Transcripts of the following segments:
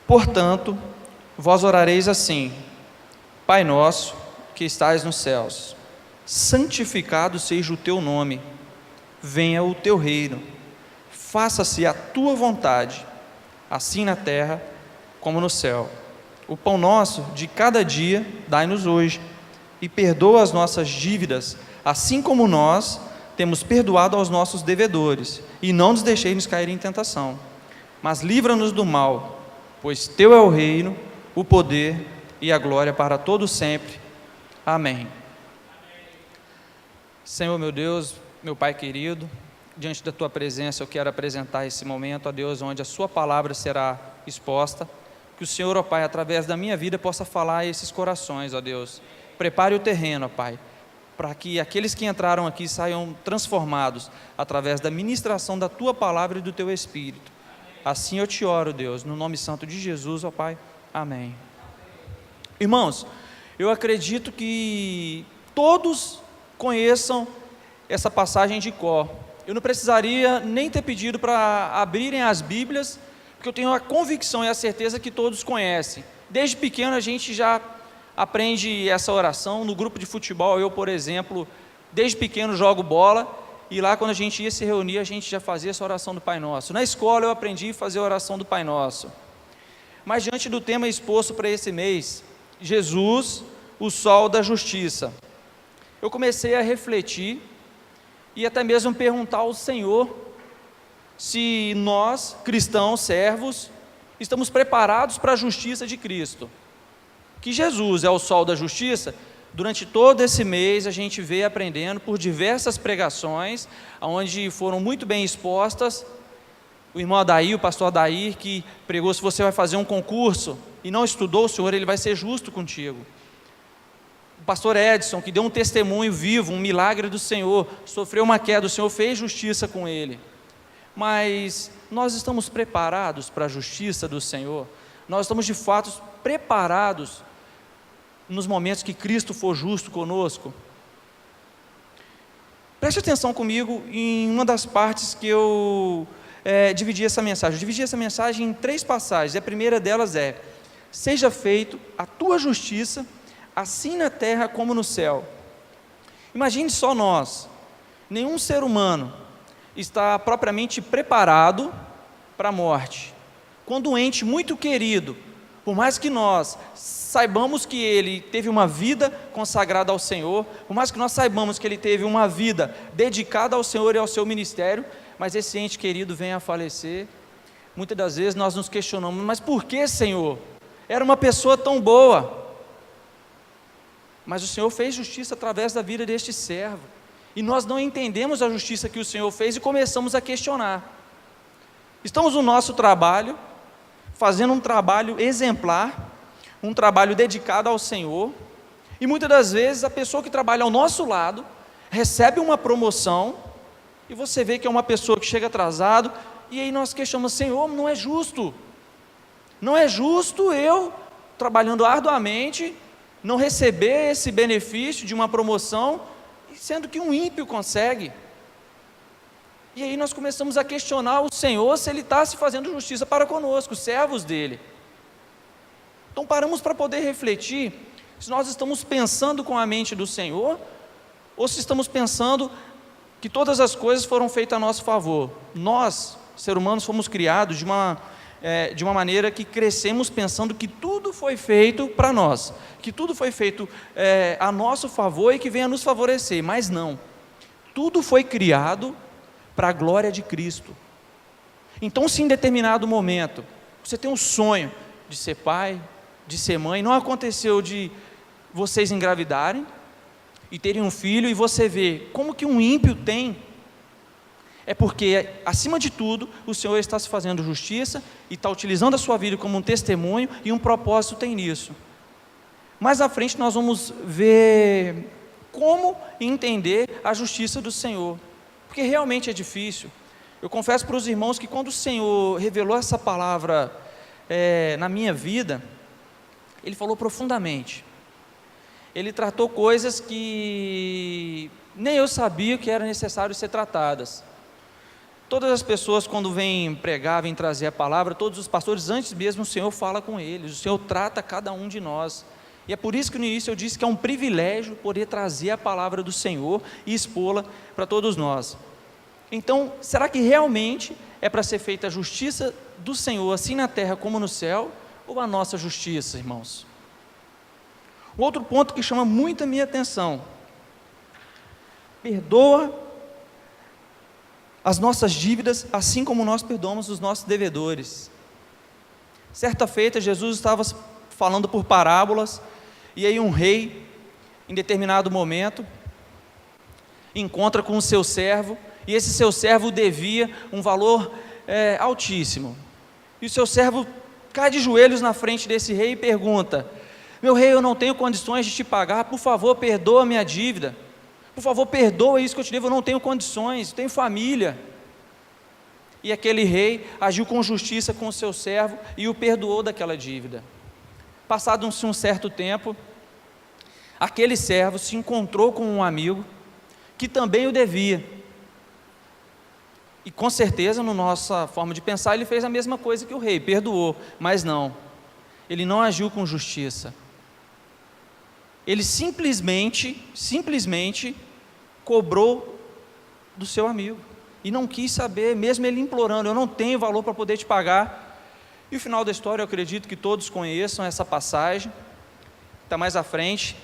Portanto, vós orareis assim: Pai nosso, que estais nos céus, santificado seja o teu nome, venha o teu reino, faça-se a tua vontade, assim na terra como no céu. O pão nosso de cada dia dai-nos hoje, e perdoa as nossas dívidas, assim como nós temos perdoado aos nossos devedores, e não nos deixeis cair em tentação, mas livra-nos do mal, pois teu é o reino, o poder e a glória para todo sempre. Amém. Senhor meu Deus, meu Pai querido, diante da tua presença eu quero apresentar esse momento, ó Deus, onde a sua palavra será exposta, que o Senhor, ó Pai, através da minha vida possa falar a esses corações, ó Deus. Prepare o terreno, ó Pai, para que aqueles que entraram aqui saiam transformados através da ministração da tua palavra e do teu Espírito. Assim eu te oro, Deus, no nome santo de Jesus, ó Pai. Amém. Irmãos, eu acredito que todos conheçam essa passagem de cor. Eu não precisaria nem ter pedido para abrirem as Bíblias, porque eu tenho a convicção e a certeza que todos conhecem. Desde pequeno a gente já aprende essa oração. No grupo de futebol, eu, por exemplo, desde pequeno jogo bola, e lá quando a gente ia se reunir, a gente já fazia essa oração do Pai Nosso. Na escola eu aprendi a fazer a oração do Pai Nosso. Mas diante do tema exposto para esse mês, Jesus, o sol da justiça, eu comecei a refletir e até mesmo perguntar ao Senhor se nós, cristãos, servos, estamos preparados para a justiça de Cristo. Que Jesus é o sol da justiça. Durante todo esse mês a gente veio aprendendo por diversas pregações, onde foram muito bem expostas. O irmão Adair, o pastor Adair, que pregou: se você vai fazer um concurso e não estudou, o Senhor, Ele vai ser justo contigo. O pastor Edson, que deu um testemunho vivo, um milagre do Senhor, sofreu uma queda, o Senhor fez justiça com ele. Mas nós estamos preparados para a justiça do Senhor? Nós estamos de fato preparados nos momentos que Cristo for justo conosco? Preste atenção comigo em uma das partes que eu dividi essa mensagem. Eu dividi essa mensagem em 3 passagens. A primeira delas é: seja feito a tua justiça, assim na terra como no céu. Imagine só nós, nenhum ser humano está propriamente preparado para a morte. Quando um ente muito querido, por mais que nós saibamos que ele teve uma vida consagrada ao Senhor, por mais que nós saibamos que ele teve uma vida dedicada ao Senhor e ao seu ministério, mas esse ente querido vem a falecer, muitas das vezes nós nos questionamos: mas por que, Senhor? Era uma pessoa tão boa. Mas o Senhor fez justiça através da vida deste servo, e nós não entendemos a justiça que o Senhor fez e começamos a questionar. Estamos no nosso trabalho, fazendo um trabalho exemplar, um trabalho dedicado ao Senhor, e muitas das vezes a pessoa que trabalha ao nosso lado recebe uma promoção, e você vê que é uma pessoa que chega atrasado, e aí nós questionamos: Senhor, não é justo eu, trabalhando arduamente, não receber esse benefício de uma promoção, sendo que um ímpio consegue. E aí nós começamos a questionar o Senhor se Ele está se fazendo justiça para conosco, servos dEle. Então paramos para poder refletir se nós estamos pensando com a mente do Senhor, ou se estamos pensando que todas as coisas foram feitas a nosso favor. Nós, seres humanos, fomos criados de uma maneira que crescemos pensando que tudo foi feito para nós, que tudo foi feito a nosso favor e que venha nos favorecer, mas não. Tudo foi criado para a glória de Cristo. Então, se em determinado momento você tem um sonho de ser pai, de ser mãe, não aconteceu de vocês engravidarem e terem um filho, e você vê como que um ímpio tem, é porque, acima de tudo, o Senhor está se fazendo justiça e está utilizando a sua vida como um testemunho, e um propósito tem nisso. Mais à frente nós vamos ver como entender a justiça do Senhor, porque realmente é difícil. Eu confesso para os irmãos que quando o Senhor revelou essa palavra na minha vida, Ele falou profundamente. ele tratou coisas que nem eu sabia que era necessário ser tratadas. Todas as pessoas, quando vêm pregar, vêm trazer a palavra, todos os pastores, antes mesmo o Senhor fala com eles, o Senhor trata cada um de nós. E é por isso que no início eu disse que é um privilégio poder trazer a palavra do Senhor e expô-la para todos nós. Então, será que realmente é para ser feita a justiça do Senhor, assim na terra como no céu, ou a nossa justiça, irmãos? Um outro ponto que chama muito a minha atenção: perdoa as nossas dívidas, assim como nós perdoamos os nossos devedores. Certa feita, Jesus estava falando por parábolas, e aí um rei, em determinado momento, encontra com o seu servo, e esse seu servo devia um valor altíssimo, e o seu servo cai de joelhos na frente desse rei e pergunta: meu rei, eu não tenho condições de te pagar, por favor, perdoa a minha dívida, por favor, perdoa isso que eu te devo, eu não tenho condições, eu tenho família. E aquele rei agiu com justiça com o seu servo e o perdoou daquela dívida. Passado um certo tempo, aquele servo se encontrou com um amigo que também o devia. E com certeza, na nossa forma de pensar, ele fez a mesma coisa que o rei, perdoou, mas não, ele não agiu com justiça. Ele simplesmente cobrou do seu amigo, e não quis saber, mesmo ele implorando: eu não tenho valor para poder te pagar. E o final da história, eu acredito que todos conheçam essa passagem, está mais à frente.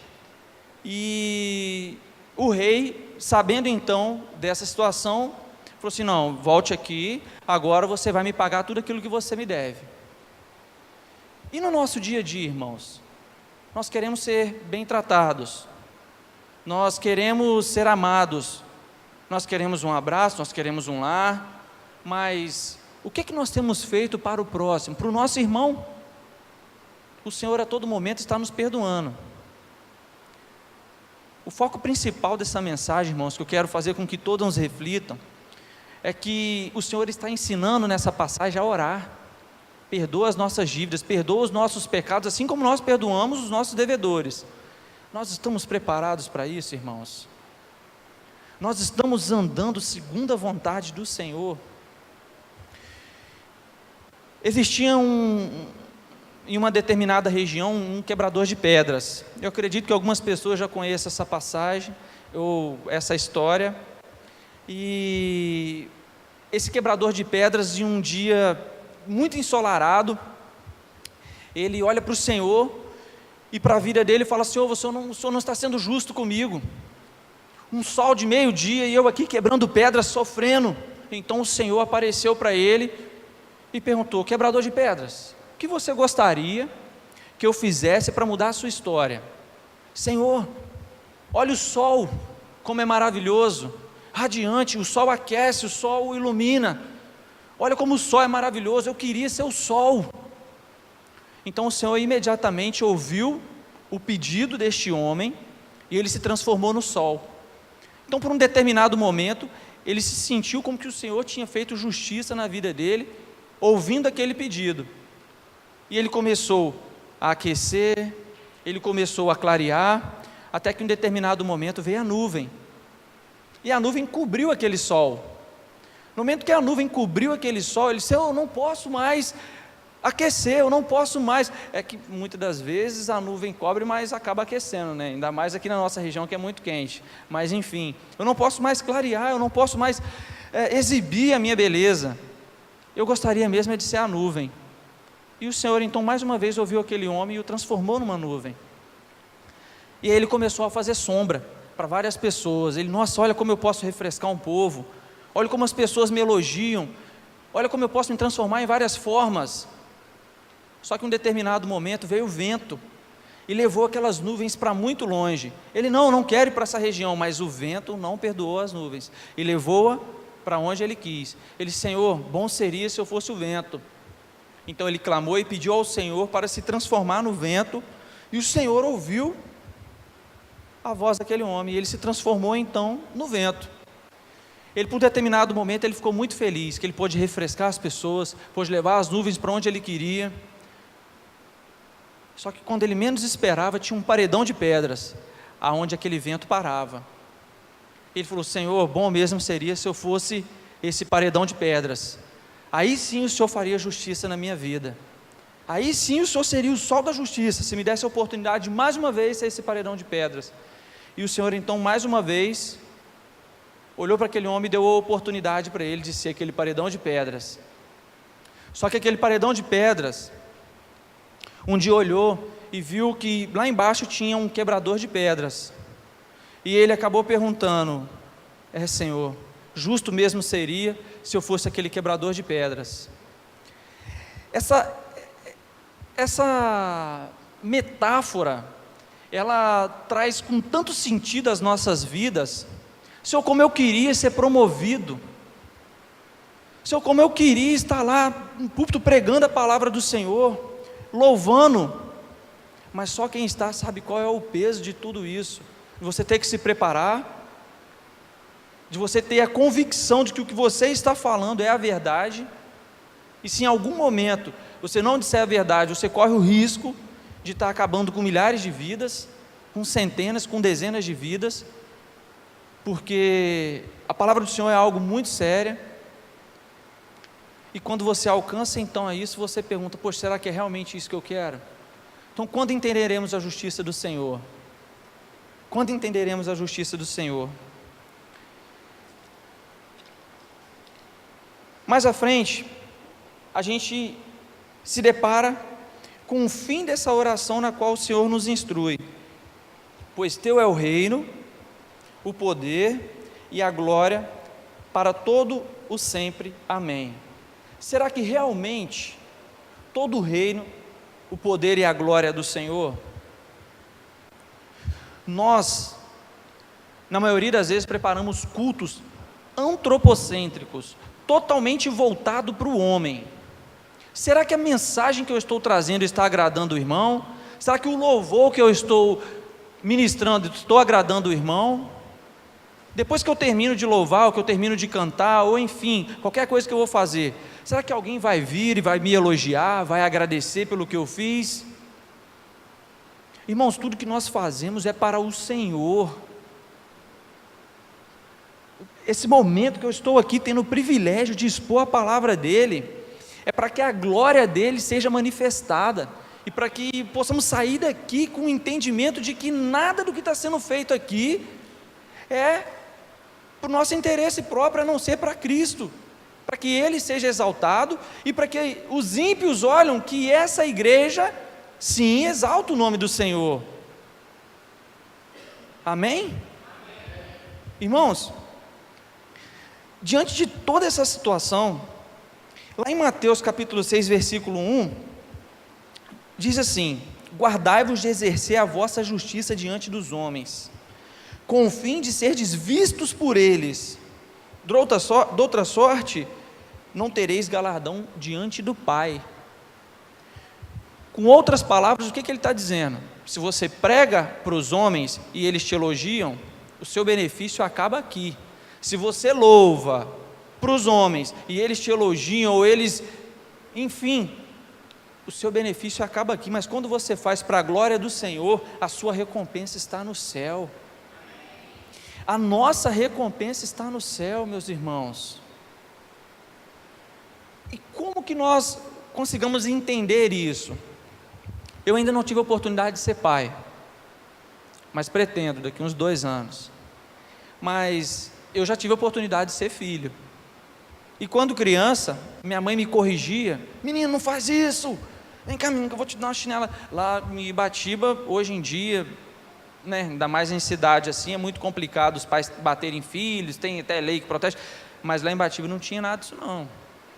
E o rei, sabendo então dessa situação, falou assim: não, volte aqui, agora você vai me pagar tudo aquilo que você me deve. E no nosso dia a dia, irmãos, nós queremos ser bem tratados, nós queremos ser amados, nós queremos um abraço, nós queremos um lar, mas o que é que nós temos feito para o próximo, para o nosso irmão? O Senhor a todo momento está nos perdoando. O foco principal dessa mensagem, irmãos, que eu quero fazer com que todos reflitam, é que o Senhor está ensinando nessa passagem a orar. Perdoa as nossas dívidas, perdoa os nossos pecados, assim como nós perdoamos os nossos devedores. Nós estamos preparados para isso, irmãos? Nós estamos andando segundo a vontade do Senhor? Existia em uma determinada região um quebrador de pedras. Eu acredito que algumas pessoas já conhecem essa passagem, ou essa história. E esse quebrador de pedras, em um dia muito ensolarado, ele olha para o Senhor e para a vida dele e fala: Senhor, o Senhor não está sendo justo comigo. Um sol de meio-dia e eu aqui quebrando pedras, sofrendo. Então o Senhor apareceu para ele e perguntou: quebrador de pedras, o que você gostaria que eu fizesse para mudar a sua história? Senhor, olha o sol, como é maravilhoso, radiante, o sol aquece, o sol ilumina, olha como o sol é maravilhoso, eu queria ser o sol. Então o Senhor imediatamente ouviu o pedido deste homem e ele se transformou no sol. Então, por um determinado momento, ele se sentiu como que o Senhor tinha feito justiça na vida dele, ouvindo aquele pedido. E ele começou a aquecer, ele começou a clarear, até que em um determinado momento veio a nuvem. E a nuvem cobriu aquele sol. No momento que a nuvem cobriu aquele sol, ele disse: eu não posso mais aquecer, eu não posso mais. É que muitas das vezes a nuvem cobre, mas acaba aquecendo, né? Ainda mais aqui na nossa região, que é muito quente. Mas enfim, eu não posso mais clarear, eu não posso mais exibir a minha beleza. Eu gostaria mesmo de ser a nuvem. E o Senhor então mais uma vez ouviu aquele homem e o transformou numa nuvem. E aí ele começou a fazer sombra para várias pessoas. Ele: nossa, olha como eu posso refrescar um povo, olha como as pessoas me elogiam, olha como eu posso me transformar em várias formas. Só que em um determinado momento veio o vento e levou aquelas nuvens para muito longe. Ele: não quero ir para essa região, mas o vento não perdoou as nuvens e levou-a para onde ele quis. Ele disse: Senhor, bom seria se eu fosse o vento. Então ele clamou e pediu ao Senhor para se transformar no vento, e o Senhor ouviu a voz daquele homem, e ele se transformou então no vento. Ele, por determinado momento, ele ficou muito feliz, que ele pôde refrescar as pessoas, pôde levar as nuvens para onde ele queria. Só que quando ele menos esperava, tinha um paredão de pedras, aonde aquele vento parava. Ele falou: Senhor, bom mesmo seria se eu fosse esse paredão de pedras. Aí sim o Senhor faria justiça na minha vida. Aí sim o Senhor seria o sol da justiça, se me desse a oportunidade de mais uma vez ser esse paredão de pedras. E o Senhor então mais uma vez olhou para aquele homem e deu a oportunidade para ele de ser aquele paredão de pedras. Só que aquele paredão de pedras, um dia olhou e viu que lá embaixo tinha um quebrador de pedras. E ele acabou perguntando: Senhor, justo mesmo seria se eu fosse aquele quebrador de pedras. Essa metáfora, ela traz com tanto sentido às nossas vidas. Senhor, como eu queria ser promovido. Senhor, como eu queria estar lá no púlpito pregando a palavra do Senhor, louvando, mas só quem está sabe qual é o peso de tudo isso. De você ter que se preparar, de você ter a convicção de que o que você está falando é a verdade, e se em algum momento você não disser a verdade, você corre o risco de estar acabando com milhares de vidas, com centenas, com dezenas de vidas, porque a palavra do Senhor é algo muito sério. E quando você alcança então a isso, você pergunta: poxa, será que é realmente isso que eu quero? Então, quando entenderemos a justiça do Senhor? Quando entenderemos a justiça do Senhor? Mais à frente, a gente se depara com o fim dessa oração na qual o Senhor nos instrui: pois teu é o reino, o poder e a glória para todo o sempre. Amém. Será que realmente todo o reino, o poder e a glória é do Senhor? Nós, na maioria das vezes, preparamos cultos antropocêntricos, totalmente voltado para o homem. Será que a mensagem que eu estou trazendo está agradando o irmão? Será que o louvor que eu estou ministrando estou agradando o irmão? Depois que eu termino de louvar, ou que eu termino de cantar, ou enfim, qualquer coisa que eu vou fazer, será que alguém vai vir e vai me elogiar, vai agradecer pelo que eu fiz? Irmãos, tudo que nós fazemos é para o Senhor. Esse momento que eu estou aqui tendo o privilégio de expor a palavra dEle, é para que a glória dEle seja manifestada, e para que possamos sair daqui com o entendimento de que nada do que está sendo feito aqui é para o nosso interesse próprio, a não ser para Cristo, para que Ele seja exaltado, e para que os ímpios olhem que essa igreja, sim, exalta o nome do Senhor. Amém? Irmãos, diante de toda essa situação, lá em Mateus capítulo 6, versículo 1, diz assim: guardai-vos de exercer a vossa justiça diante dos homens, com o fim de serdes vistos por eles. De outra sorte, não tereis galardão diante do Pai. Com outras palavras, o que ele está dizendo? Se você prega para os homens e eles te elogiam, o seu benefício acaba aqui. Se você louva para os homens e eles te elogiam, ou eles, enfim, o seu benefício acaba aqui. Mas quando você faz para a glória do Senhor, a sua recompensa está no céu. A nossa recompensa está no céu, meus irmãos. E como que nós consigamos entender isso? Eu ainda não tive a oportunidade de ser pai, mas pretendo daqui uns 2 anos. Mas eu já tive a oportunidade de ser filho. E quando criança, minha mãe me corrigia: menino, não faz isso, vem cá menino, que eu vou te dar uma chinela. Lá em Ibatiba, hoje em dia, né, ainda mais em cidade assim, é muito complicado os pais baterem filhos, tem até lei que protege, mas lá em Ibatiba não tinha nada disso não.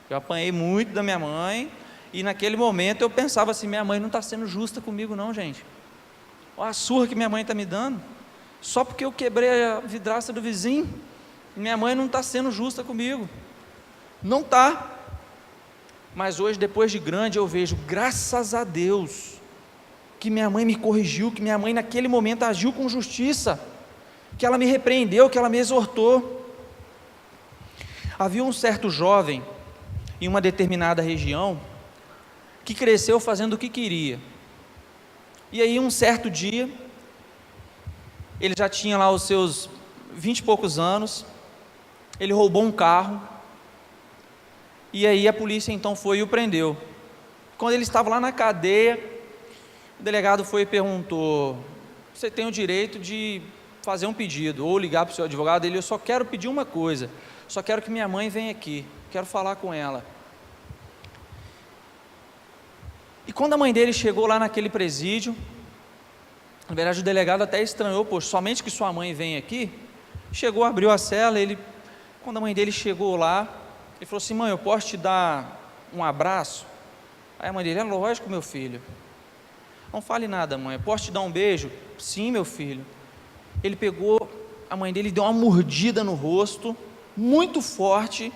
Eu apanhei muito da minha mãe, e naquele momento eu pensava assim: minha mãe não está sendo justa comigo não, gente. Olha a surra que minha mãe está me dando, só porque eu quebrei a vidraça do vizinho. Minha mãe não está sendo justa comigo, não está. Mas hoje, depois de grande, eu vejo, graças a Deus, que minha mãe me corrigiu, que minha mãe naquele momento agiu com justiça, que ela me repreendeu, que ela me exortou. Havia um certo jovem em uma determinada região que cresceu fazendo o que queria. E aí um certo dia ele já tinha lá os seus 20 e poucos anos, ele roubou um carro, e aí a polícia então foi e o prendeu. Quando ele estava lá na cadeia, o delegado foi e perguntou: você tem o direito de fazer um pedido, ou ligar para o seu advogado. Ele: eu só quero pedir uma coisa, só quero que minha mãe venha aqui, quero falar com ela. E quando a mãe dele chegou lá naquele presídio, na verdade o delegado até estranhou: poxa, somente que sua mãe vem aqui? Chegou, abriu a cela, quando a mãe dele chegou lá, ele falou assim: mãe, eu posso te dar um abraço? Aí a mãe dele: é lógico, meu filho. Não fale nada, mãe, eu posso te dar um beijo? Sim, meu filho. Ele pegou, a mãe dele deu uma mordida no rosto, muito forte,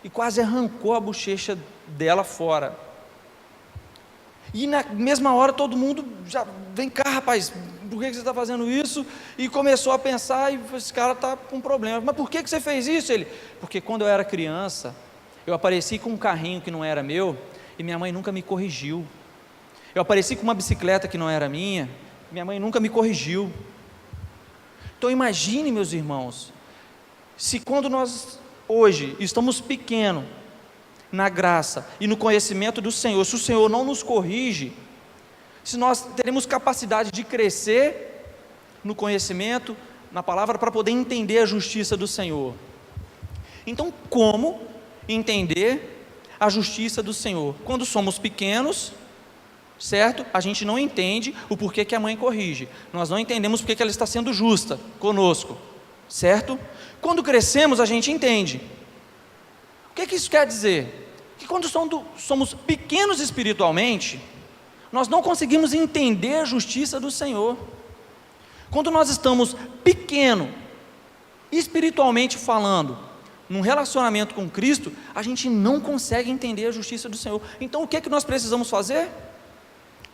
e quase arrancou a bochecha dela fora. E na mesma hora todo mundo já: vem cá, rapaz, por que você está fazendo isso? E começou a pensar, e esse cara está com problema. Mas por que você fez isso? Ele: porque quando eu era criança, eu apareci com um carrinho que não era meu, e minha mãe nunca me corrigiu. Eu apareci com uma bicicleta que não era minha, minha mãe nunca me corrigiu. Então imagine, meus irmãos, se quando nós hoje estamos pequenos na graça e no conhecimento do Senhor, se o Senhor não nos corrige, se nós teremos capacidade de crescer no conhecimento, na palavra, para poder entender a justiça do Senhor. Então, como entender a justiça do Senhor? Quando somos pequenos, certo? A gente não entende o porquê que a mãe corrige, nós não entendemos porque que ela está sendo justa conosco, certo? Quando crescemos, a gente entende. O que isso quer dizer? Que quando somos pequenos espiritualmente, nós não conseguimos entender a justiça do Senhor. Quando nós estamos pequenos, espiritualmente falando, num relacionamento com Cristo, a gente não consegue entender a justiça do Senhor. Então o que nós precisamos fazer?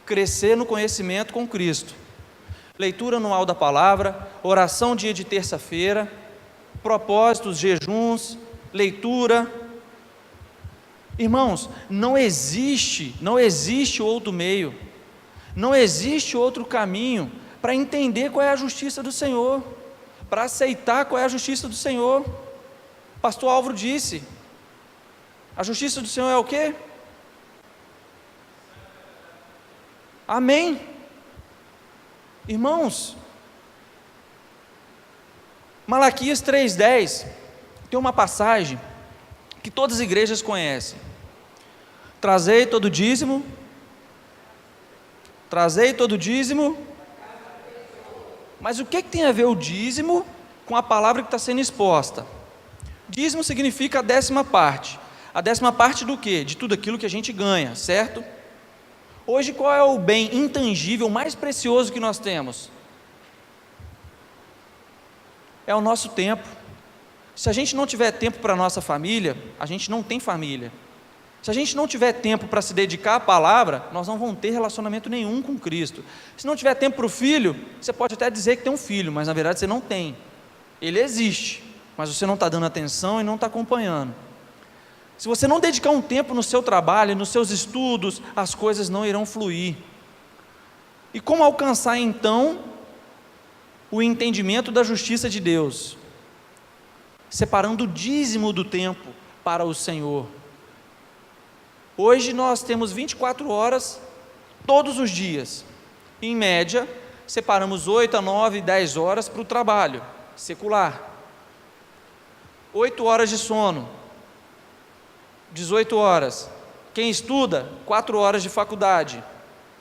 Crescer no conhecimento com Cristo. Leitura anual da palavra, oração dia de terça-feira, propósitos, jejuns, leitura. Irmãos, não existe outro meio, não existe outro caminho para entender qual é a justiça do Senhor, para aceitar qual é a justiça do Senhor. Pastor Álvaro disse: a justiça do Senhor é o quê? Amém. Irmãos, Malaquias 3,10 tem uma passagem que todas as igrejas conhecem: trazei todo dízimo, mas o que tem a ver o dízimo com a palavra que está sendo exposta? Dízimo significa a 10ª parte. A 10ª parte do quê? De tudo aquilo que a gente ganha, certo? Hoje, qual é o bem intangível mais precioso que nós temos? É o nosso tempo. Se a gente não tiver tempo para a nossa família, a gente não tem família. Se a gente não tiver tempo para se dedicar à palavra, nós não vamos ter relacionamento nenhum com Cristo. Se não tiver tempo para o filho, você pode até dizer que tem um filho, mas na verdade você não tem. Ele existe, mas você não está dando atenção e não está acompanhando. Se você não dedicar um tempo no seu trabalho, nos seus estudos, as coisas não irão fluir. E como alcançar então o entendimento da justiça de Deus? Separando o dízimo do tempo para o Senhor. Hoje nós temos 24 horas todos os dias. Em média, separamos 8 a 9, 10 horas para o trabalho secular. 8 horas de sono, 18 horas. Quem estuda, 4 horas de faculdade,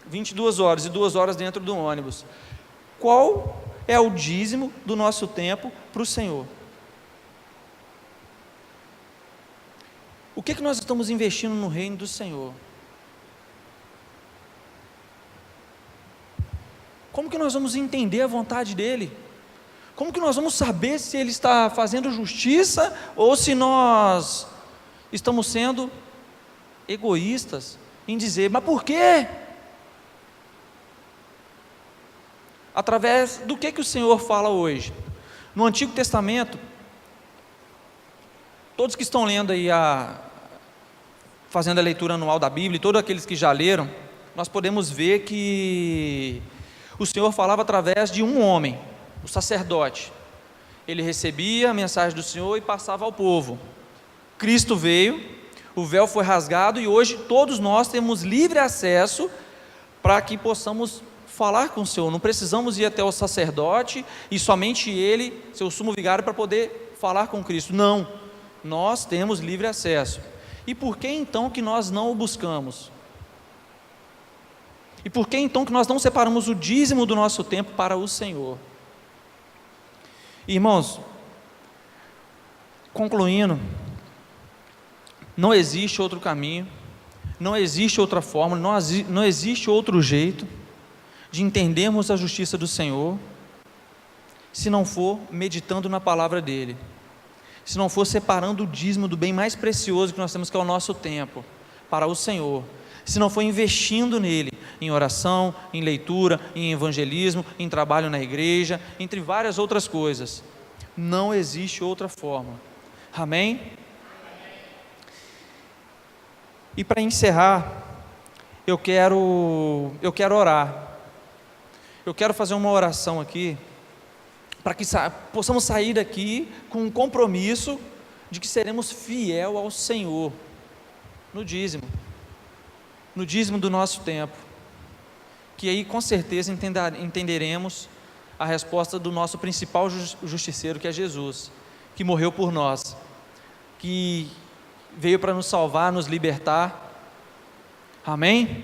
22 horas e 2 horas dentro do ônibus. Qual é o dízimo do nosso tempo para o Senhor? O que nós estamos investindo no reino do Senhor? Como que nós vamos entender a vontade dEle? Como que nós vamos saber se Ele está fazendo justiça ou se nós estamos sendo egoístas em dizer: mas por quê? Através do que o Senhor fala hoje? No Antigo Testamento, todos que estão lendo aí, fazendo a leitura anual da Bíblia, e todos aqueles que já leram, nós podemos ver que o Senhor falava através de um homem, o sacerdote, ele recebia a mensagem do Senhor e passava ao povo. Cristo veio, o véu foi rasgado e hoje todos nós temos livre acesso para que possamos falar com o Senhor. Não precisamos ir até o sacerdote e somente ele, seu sumo vigário, para poder falar com Cristo. Não, nós temos livre acesso. E por que então que nós não o buscamos? E por que então que nós não separamos o dízimo do nosso tempo para o Senhor? Irmãos, concluindo, não existe outro caminho, não existe outra forma, não existe outro jeito de entendermos a justiça do Senhor, se não for meditando na palavra dEle, se não for separando o dízimo do bem mais precioso que nós temos, que é o nosso tempo, para o Senhor, se não for investindo nele, em oração, em leitura, em evangelismo, em trabalho na igreja, entre várias outras coisas. Não existe outra forma. Amém? E para encerrar, eu quero orar. Eu quero fazer uma oração aqui, para que possamos sair daqui com um compromisso de que seremos fiel ao Senhor, no dízimo do nosso tempo, que aí com certeza entenderemos a resposta do nosso principal justiceiro, que é Jesus, que morreu por nós, que veio para nos salvar, nos libertar. Amém?